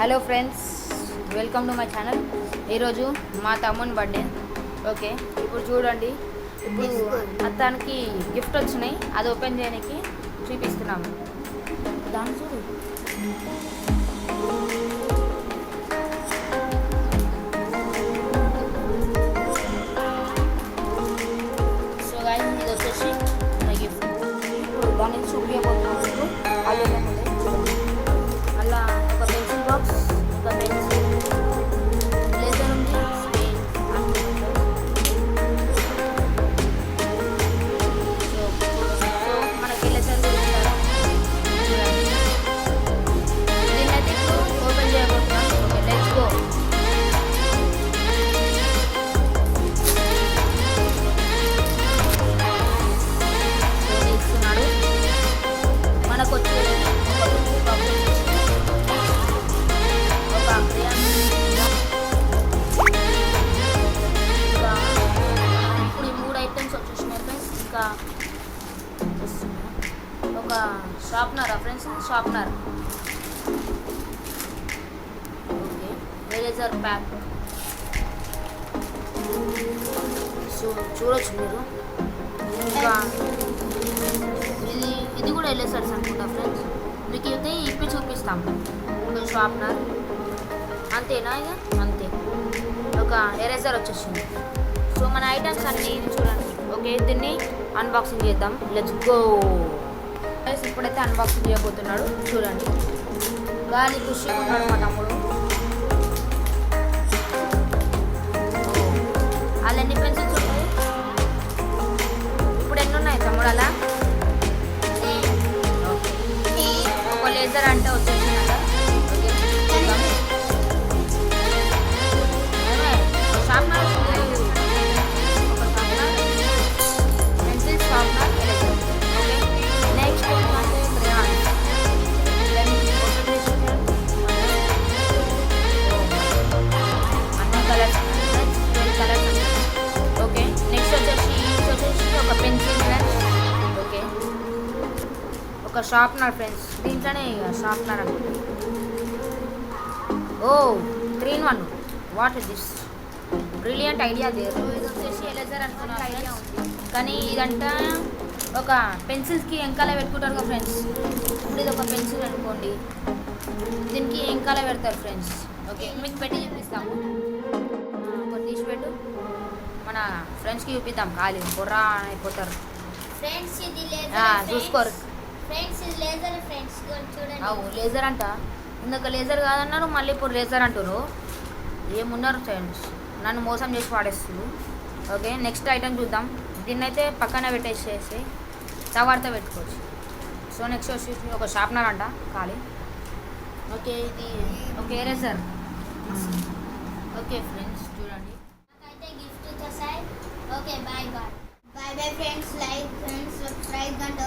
Hello friends, welcome to my channel. ఈరోజు మా తమ్ముని బర్త్డే. ఓకే, ఇప్పుడు చూడండి, ఇప్పుడు అతనికి గిఫ్ట్ వచ్చినాయి, అది ఓపెన్ చేయడానికి చూపిస్తున్నాము. దాన్ని చూడు. సో గాయ్స్, ఇది వచ్చేసి నా గిఫ్ట్. ఇప్పుడు దాన్ని చూపించబోతున్నాను. అలా ఒక పెన్సిల్ బాక్స్, ఒక పెన్సిల్, లేజర్ ఉంది, స్కేల్ అనుకుంటారు. సో మనకి లెసన్ చూపిస్తారా? దీన్నైతే ఇప్పుడు ఓపెన్ చేయబోతున్నాం. Okay, let's go. ఇస్తున్నాడు మనకు వచ్చే ఇప్పుడు ఈ 3 ఐటమ్స్ వచ్చేసినాయి ఫ్రెండ్స్. ఇంకా ఒక షార్ప్నరా friends, sharpener. Okay, eraser pack. So చూడొచ్చు మీరు. ఇంకా ఇది కూడా ఎరేజర్స్ అనుకుంటా ఫ్రెండ్స్. మీకు అయితే ఇప్పి చూపిస్తాం. ఒక షార్ప్నర్, అంతేనా? ఇక అంతే. ఒక ఎరేజర్ వచ్చేసింది. సో మన ఐటమ్స్ అన్నీ చూడండి. ఓకే, దీన్ని అన్బాక్సింగ్ చేద్దాం. Let's go. ఇప్పుడైతే అన్బాక్సింగ్ చేయబోతున్నాడు. చూడండి, గాలి ఖుషిగా ఉన్నాడు మా తమ్ముడు. అలా ఎన్ని పెన్సిల్స్ ఉన్నాయి? ఇప్పుడు ఎన్ని ఉన్నాయి తమ్ముడు? అలా ఒక లేజర్ అంటే వచ్చేసిందట. Sharpener, pencil, sharpener, eraser. Okay, next ఏంటంటే క్రేయాన్. అన్ని కలర్స్, 12 కలర్స్. ఓకే, నెక్స్ట్ వచ్చేసి ఒక పెన్సిల్ ఫ్రెండ్స్. ఓకే, ఒక షార్ప్నర్ ఫ్రెండ్స్. దీంట్లోనే షార్ప్నర్ అనుకుంటుంది. ఓ, 3 in 1. What is this? Brilliant idea there. ఇది వచ్చేసి ఎరేజర్ అనుకున్న ఐడియా ఉంది, కానీ ఇదంతా ఒక పెన్సిల్స్కి ఎంకాల పెట్టుకుంటారు కదా ఫ్రెండ్స్. ఇప్పుడు ఇది ఒక పెన్సిల్ అనుకోండి, దీనికి ఎంకాల పెడతారు ఫ్రెండ్స్. ఓకే, మీకు పెట్టి చూపిస్తాము. ఒక తీసి పెట్టు, మన ఫ్రెండ్స్కి చూపిద్దాం. ఖాళీ బుర్రా అయిపోతారు ఫ్రెండ్స్. ఇది లేజర్ చూసుకోరు ఫ్రెండ్స్. ఇది లేజర్ ఫ్రెండ్స్, చూడండి. అవు లేజర్ అంట. ఇందాక లేజర్ కాదన్నారు, మళ్ళీ ఇప్పుడు లేజర్ అంటారు. ఏమున్నారు ఫ్రెండ్స్, నన్ను మోసం చేసి పాడేస్తుంది. ఓకే, నెక్స్ట్ ఐటమ్ చూద్దాం. దీన్నైతే పక్కన పెట్టేసేసి తవాడితో పెట్టుకోవచ్చు. సో నెక్స్ట్ వచ్చేసి ఒక షార్ప్నర్ అంట ఖాళీ. ఓకే, ఇది ఒక ఎరేజర్. ఓకే ఫ్రెండ్స్, చూడండి, నాకైతే గిఫ్ట్ వచ్చేసాయి. Okay, bye bye. Bye bye friends. Like friends, subscribe, గంట